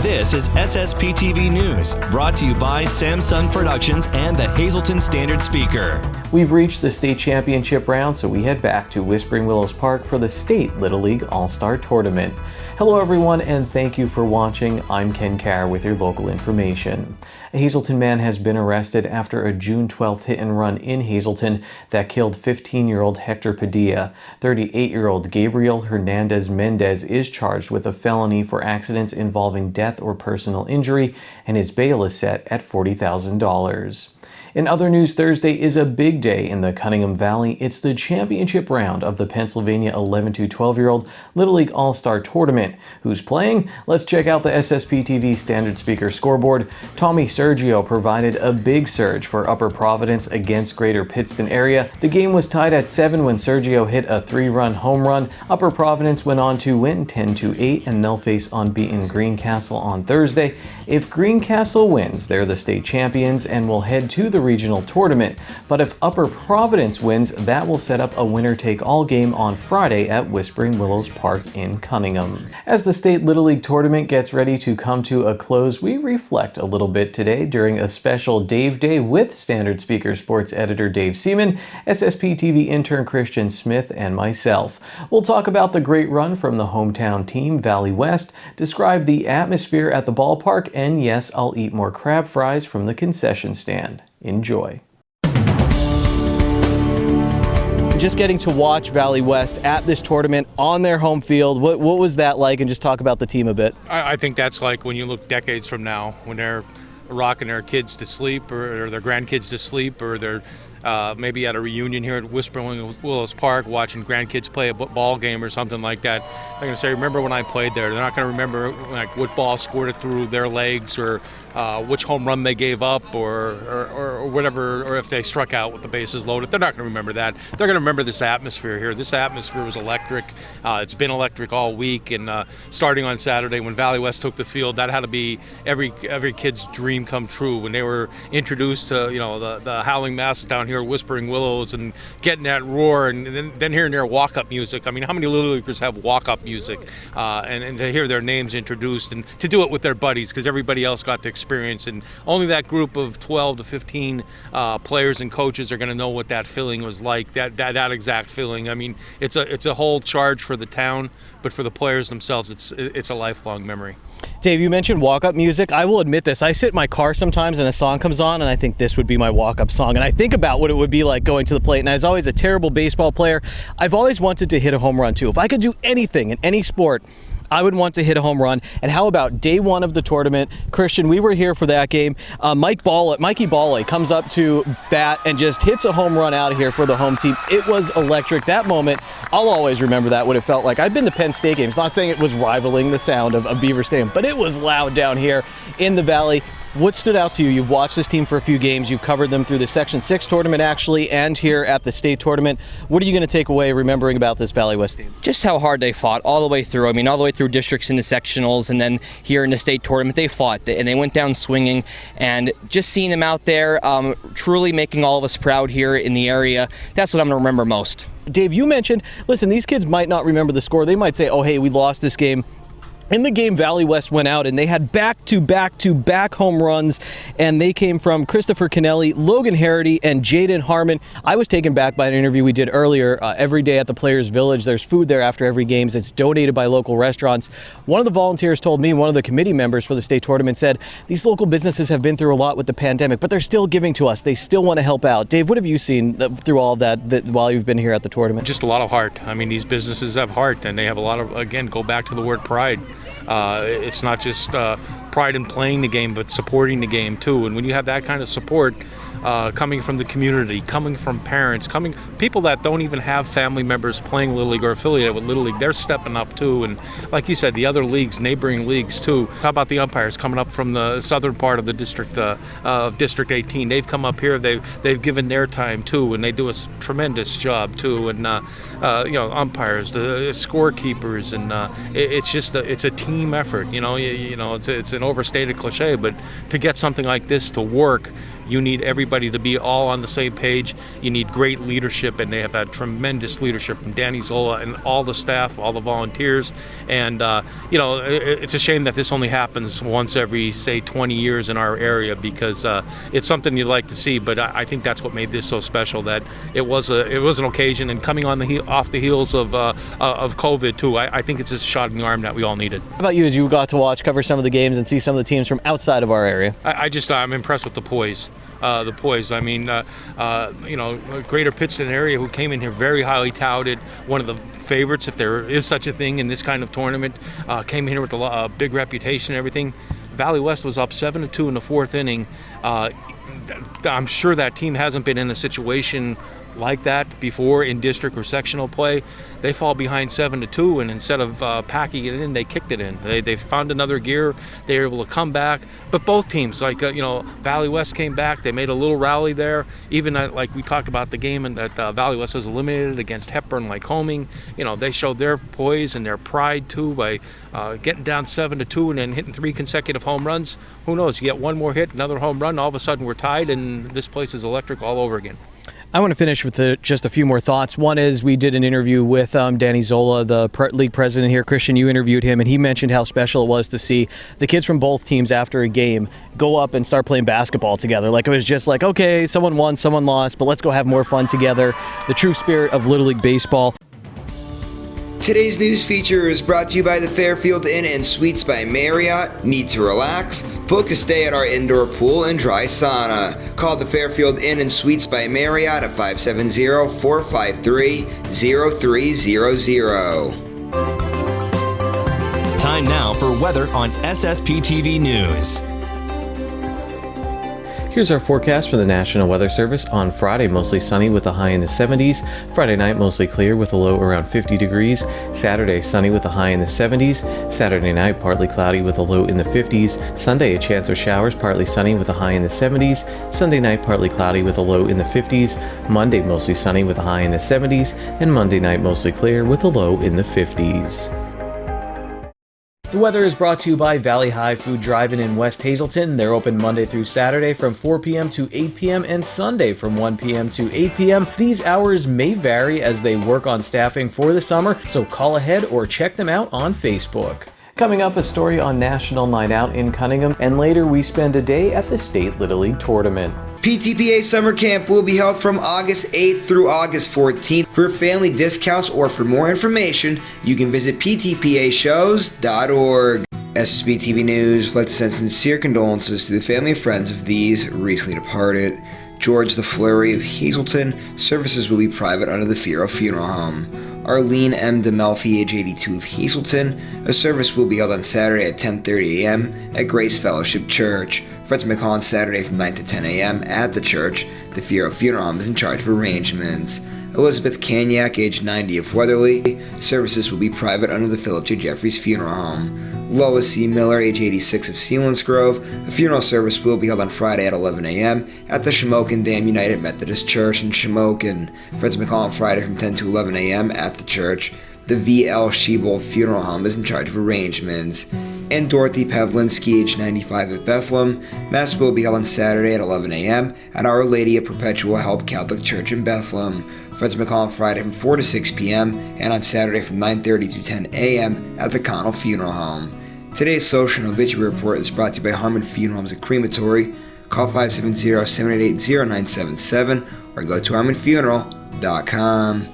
This is SSPTV News, brought to you by Samsung Productions and the Hazleton Standard Speaker. We've reached the state championship round, so we head back to Whispering Willows Park for the State Little League All-Star Tournament. Hello everyone, and thank you for watching. I'm Ken Carr with your local information. A Hazleton man has been arrested after a June 12th hit and run in Hazleton that killed 15-year-old Hector Padilla. 38-year-old Gabriel Hernandez Mendez is charged with a felony for accidents involving death or personal injury, and his bail is set at $40,000. In other news, Thursday is a big day in the Cunningham Valley. It's the championship round of the Pennsylvania 11 to 12-year-old Little League All-Star Tournament. Who's playing? Let's check out the SSPTV Standard Speaker scoreboard. Tommy Sergio provided a big surge for Upper Providence against Greater Pittston area. The game was tied at 7 when Sergio hit a 3-run home run. Upper Providence went on to win 10-8, and they'll face unbeaten Greencastle on Thursday. If Greencastle wins, they're the state champions and will head to the regional tournament. But if Upper Providence wins, that will set up a winner-take-all game on Friday at Whispering Willows Park in Cunningham. As the State Little League Tournament gets ready to come to a close, we reflect a little bit today during a special Dave Day with Standard Speaker Sports Editor Dave Seaman, SSPTV intern Christian Smith, and myself. We'll talk about the great run from the hometown team, Valley West, describe the atmosphere at the ballpark, and yes, I'll eat more crab fries from the concession stand. Enjoy. Just getting to watch Valley West at this tournament on their home field, what was that like? And just talk about the team a bit. I think that's like when you look decades from now, when they're rocking their kids to sleep or their grandkids to sleep, or they're maybe at a reunion here at Whispering Willows Park watching grandkids play a ball game or something like that. They're going to say, remember when I played there? They're not going to remember like what ball squirted through their legs, or which home run they gave up, or whatever, or if they struck out with the bases loaded. They're not going to remember that. They're going to remember this atmosphere here. This atmosphere was electric. It's been electric all week, and starting on Saturday when Valley West took the field, that had to be every kid's dream come true when they were introduced to the howling masses down here at Whispering Willows and getting that roar, and then hearing their walk-up music. I mean, how many Little Leaguers have walk-up music? And to hear their names introduced, and to do it with their buddies, because everybody else got to experience, and only that group of 12 to 15 players and coaches are going to know what that feeling was like, that exact feeling. I mean, it's a whole charge for the town, but for the players themselves, it's a lifelong memory. Dave, you mentioned walk-up music. I will admit this. I sit in my car sometimes and a song comes on, and I think this would be my walk-up song. And I think about what it would be like going to the plate. And as always, a terrible baseball player, I've always wanted to hit a home run too. If I could do anything in any sport, I would want to hit a home run. And how about day one of the tournament? Christian, we were here for that game. Mikey Ballay comes up to bat and just hits a home run out of here for the home team. It was electric. That moment, I'll always remember that, what it felt like. I've been to Penn State games, not saying it was rivaling the sound of Beaver Stadium, but it was loud down here in the Valley. What stood out to you? You've watched this team for a few games. You've covered them through the Section 6 tournament, actually, and here at the state tournament. What are you going to take away remembering about this Valley West team? Just how hard they fought all the way through. I mean, all the way through districts into sectionals, and then here in the state tournament, they fought, and they went down swinging. And just seeing them out there, truly making all of us proud here in the area, that's what I'm going to remember most. Dave, you mentioned, listen, these kids might not remember the score. They might say, oh, hey, we lost this game. In the game, Valley West went out and they had back-to-back home runs, and they came from Christopher Kennelly, Logan Harity, and Jaden Harmon. I was taken back by an interview we did earlier. Every day at the Players Village, there's food there after every game. It's donated by local restaurants. One of the volunteers told me, one of the committee members for the state tournament said, these local businesses have been through a lot with the pandemic, but they're still giving to us. They still want to help out. Dave, what have you seen through all of that while you've been here at the tournament? Just a lot of heart. I mean, these businesses have heart, and they have a lot of, again, go back to the word pride. It's not just pride in playing the game, but supporting the game too. And when you have that kind of support coming from the community, coming from parents, people that don't even have family members playing Little League or affiliated with Little League, they're stepping up too. And like you said, the other leagues, neighboring leagues too. How about the umpires coming up from the southern part of the district, District 18? They've come up here. They've given their time too, and they do a tremendous job too. And umpires, the scorekeepers, and it's a team effort. It's an overstated cliche, but to get something like this to work, You need everybody to be all on the same page. You need great leadership, and they have had tremendous leadership from Danny Zola and all the staff, all the volunteers. And it's a shame that this only happens once every, say, 20 years in our area, because it's something you'd like to see. But I think that's what made this so special, that it was an occasion, and coming on off the heels of COVID too. I think it's a shot in the arm that we all needed. How about you, as you got to cover some of the games and see some of the teams from outside of our area? I'm impressed with the poise. I mean, Greater Pittston area, who came in here very highly touted, one of the favorites, if there is such a thing in this kind of tournament, came in here with a big reputation and everything. Valley West was up 7-2 in the fourth inning. I'm sure that team hasn't been in a situation like that before in district or sectional play. They fall behind 7-2, and instead of packing it in, they kicked it in. They found another gear. They were able to come back. But both teams, Valley West came back. They made a little rally there. Even like we talked about the game, and that Valley West was eliminated against Hepburn Lycoming. They showed their poise and their pride too by getting down 7-2 and then hitting 3 consecutive home runs. Who knows? You get one more hit, another home run, all of a sudden we're tied, and this place is electric all over again. I want to finish with just a few more thoughts. One is, we did an interview with Danny Zola, the league president here. Christian, you interviewed him, and he mentioned how special it was to see the kids from both teams after a game go up and start playing basketball together. Like, it was just like, okay, someone won, someone lost, but let's go have more fun together. The true spirit of Little League Baseball. Today's news feature is brought to you by the Fairfield Inn and Suites by Marriott. Need to relax? Book a stay at our indoor pool and dry sauna. Call the Fairfield Inn and Suites by Marriott at 570-453-0300. Time now for weather on SSPTV News. Here's our forecast for the National Weather Service. On Friday, mostly sunny with a high in the 70s. Friday night, mostly clear with a low around 50 degrees. Saturday, sunny with a high in the 70s. Saturday night, partly cloudy with a low in the 50s. Sunday, a chance of showers, partly sunny with a high in the 70s. Sunday night, partly cloudy with a low in the 50s. Monday, mostly sunny with a high in the 70s. And Monday night, mostly clear with a low in the 50s. The weather is brought to you by Valley High Food Drive-In in West Hazleton. They're open Monday through Saturday from 4 p.m. to 8 p.m. and Sunday from 1 p.m. to 8 p.m. These hours may vary as they work on staffing for the summer, so call ahead or check them out on Facebook. Coming up, a story on National Night Out in Cunningham, and later we spend a day at the State Little League Tournament. PTPA Summer Camp will be held from August 8th through August 14th. For family discounts or for more information, you can visit ptpashows.org. SSPTV News, let's send sincere condolences to the family and friends of these recently departed. George the Flurry of Hazleton. Services will be private under the Fierro Funeral Home. Arlene M. DeMelfi, age 82 of Hazleton. A service will be held on Saturday at 10:30 a.m. at Grace Fellowship Church. Fred McCall on Saturday from 9 to 10 a.m. at the church. The Fierro Funeral Home is in charge of arrangements. Elizabeth Kanyak, age 90 of Weatherly. Services will be private under the Philip J. Jeffries Funeral Home. Lois C. Miller, age 86 of Selinsgrove. A funeral service will be held on Friday at 11 a.m. at the Shamokin Dam United Methodist Church in Shamokin. Friends McCall on Friday from 10 to 11 a.m. at the church. The V.L. Shebold Funeral Home is in charge of arrangements. And Dorothy Pavlinsky, age 95 of Bethlehem. Mass will be held on Saturday at 11 a.m. at Our Lady of Perpetual Help Catholic Church in Bethlehem. Friends McCall on Friday from 4 to 6 p.m. and on Saturday from 9:30 to 10 a.m. at the Connell Funeral Home. Today's social and obituary report is brought to you by Harmon Funeral Homes and Crematory. Call 570-788-0977 or go to harmonfuneral.com.